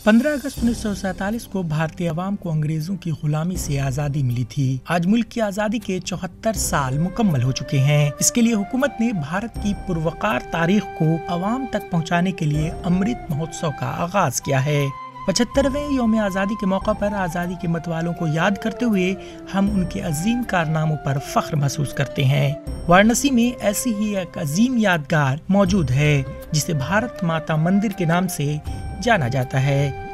15 अगस्त 1947 को भारतीय अवाम को अंग्रेजों की गुलामी से आजादी मिली थी। आज मुल्क की आजादी के 74 साल मुकम्मल हो चुके हैं। इसके लिए हुकूमत ने भारत की पुरवकार तारीख को अवाम तक पहुंचाने के लिए अमृत महोत्सव का आगाज किया है। 75वें यौम आज़ादी के मौका पर आज़ादी के मतवालों को याद करते हुए हम उनके अजीम कारनामों पर फख्र महसूस करते हैं। वाराणसी में ऐसी ही एक अजीम यादगार मौजूद है जिसे भारत माता मंदिर के नाम से जाना जाता है।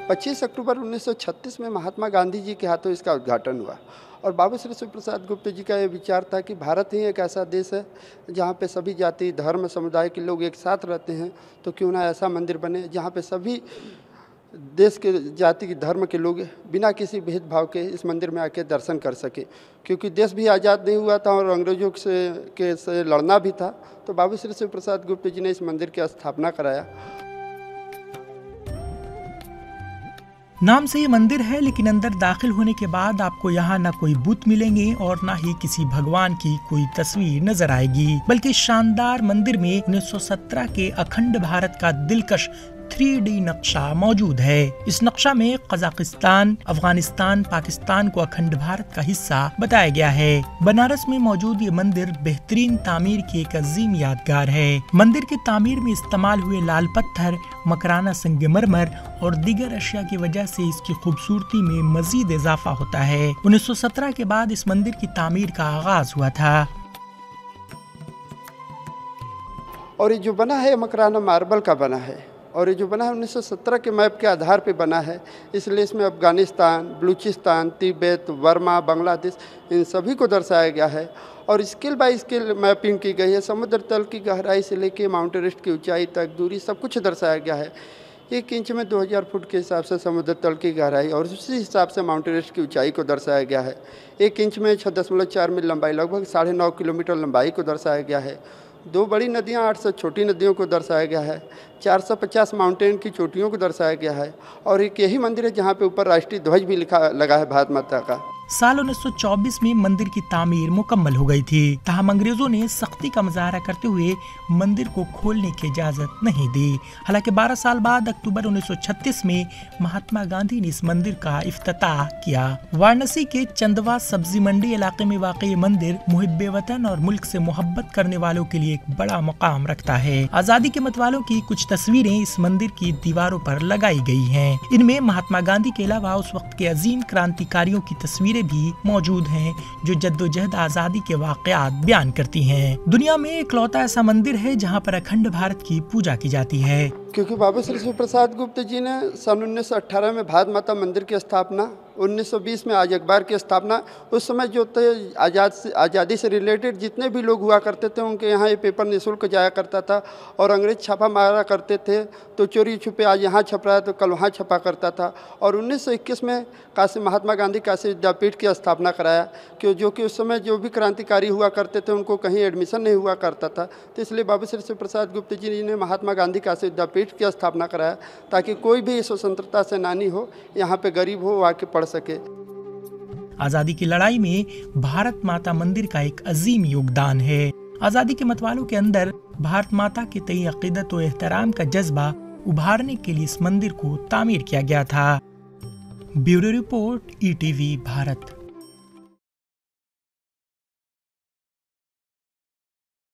25 अक्टूबर 1936 में महात्मा गांधी जी के हाथों इसका उद्घाटन हुआ और बाबू श्री शिव प्रसाद गुप्त जी का यह विचार था कि भारत ही एक ऐसा देश है जहाँ पे सभी जाति धर्म समुदाय के लोग एक साथ रहते हैं, तो क्यों ना ऐसा मंदिर बने जहाँ पे सभी देश के जाति के धर्म के लोग बिना किसी भेदभाव के इस मंदिर में आके दर्शन कर सके, क्योंकि देश भी आज़ाद नहीं हुआ था और अंग्रेजों से लड़ना भी था। तो बाबू श्री शिव प्रसाद गुप्त जी ने इस मंदिर की स्थापना कराया। नाम से ये मंदिर है, लेकिन अंदर दाखिल होने के बाद आपको यहाँ न कोई बुत मिलेंगे और न ही किसी भगवान की कोई तस्वीर नजर आएगी, बल्कि शानदार मंदिर में 1917 के अखंड भारत का दिलकश 3D नक्शा मौजूद है। इस नक्शा में कजाकिस्तान, अफगानिस्तान, पाकिस्तान को अखंड भारत का हिस्सा बताया गया है। बनारस में मौजूद ये मंदिर बेहतरीन तामीर की एक अजीम यादगार है। मंदिर की तामीर में इस्तेमाल हुए लाल पत्थर, मकराना संगमरमर और दीगर अशिया की वजह से इसकी खूबसूरती में मजीद इजाफा होता है। 1917 के बाद इस मंदिर की तामीर का आगाज हुआ था और ये जो बना है मकराना मार्बल का बना है और ये जो बना है 1917 के मैप के आधार पे बना है, इसलिए इसमें अफगानिस्तान, बलूचिस्तान, तिब्बत, बर्मा, बांग्लादेश इन सभी को दर्शाया गया है और स्केल बाय स्केल मैपिंग की गई है। समुद्र तल की गहराई से लेके माउंट एवरेस्ट की ऊंचाई तक दूरी सब कुछ दर्शाया गया है। 1 इंच में 2000 फुट के हिसाब से समुद्र तल की गहराई और उसी हिसाब से माउंट एवरेस्ट की ऊंचाई को दर्शाया गया है। 1 इंच में 6.4 मील लंबाई, लगभग 9.5 किलोमीटर लंबाई को दर्शाया गया है। 2 बड़ी नदियाँ, 800 छोटी नदियों को दर्शाया गया है। 450 माउंटेन की चोटियों को दर्शाया गया है और एक यही मंदिर है जहाँ पे ऊपर राष्ट्रीय ध्वज भी लगा है भारत माता का। साल 1924 में मंदिर की तामीर मुकम्मल हो गई थी। ताहम अंग्रेजों ने सख्ती का मुजाहरा करते हुए मंदिर को खोलने की इजाजत नहीं दी। हालांकि 12 साल बाद अक्टूबर 1936 में महात्मा गांधी ने इस मंदिर का इफ्तिताह किया। वाराणसी के चंदवा सब्जी मंडी इलाके में वाक़ ये मंदिर मुहिब्बे वतन और मुल्क से मोहब्बत करने वालों के लिए एक बड़ा मकाम रखता है। आजादी के मतवालों की कुछ तस्वीरें इस मंदिर की दीवारों पर लगाई गई हैं। इनमें महात्मा गांधी के अलावा उस वक्त के अजीम क्रांतिकारियों की तस्वीरें भी मौजूद हैं जो जद्दोजहद आजादी के वाकयात बयान करती हैं। दुनिया में इकलौता ऐसा मंदिर है जहां पर अखंड भारत की पूजा की जाती है। क्योंकि बाबू श्री शिव प्रसाद गुप्त जी ने सन 1918 में भारत माता मंदिर की स्थापना, 1920 में आज अखबार की स्थापना, उस समय जो थे आज़ादी से रिलेटेड जितने भी लोग हुआ करते थे उनके यहाँ ये पेपर निःशुल्क जाया करता था और अंग्रेज छापा मारा करते थे तो चोरी छुपे आज यहाँ छप रहा है तो कल वहाँ छपा करता था। और 1921 में महात्मा गांधी काशी विद्यापीठ की स्थापना कराया जो कि उस समय जो भी क्रांतिकारी हुआ करते थे उनको कहीं एडमिशन नहीं हुआ करता था, तो इसलिए बाबू श्री शिव प्रसाद गुप्त जी ने महात्मा गांधी काशी विद्यापीठ की स्थापना कराया ताकि कोई भी स्वतंत्रता सेनानी हो, यहाँ पे गरीब हो, आके पढ़ सके। आजादी की लड़ाई में भारत माता मंदिर का एक अजीम योगदान है। आजादी के मतवालों के अंदर भारत माता के तई अकीदत और एहतराम का जज्बा उभारने के लिए इस मंदिर को तामीर किया गया था। Bureau report, ETV Bharat.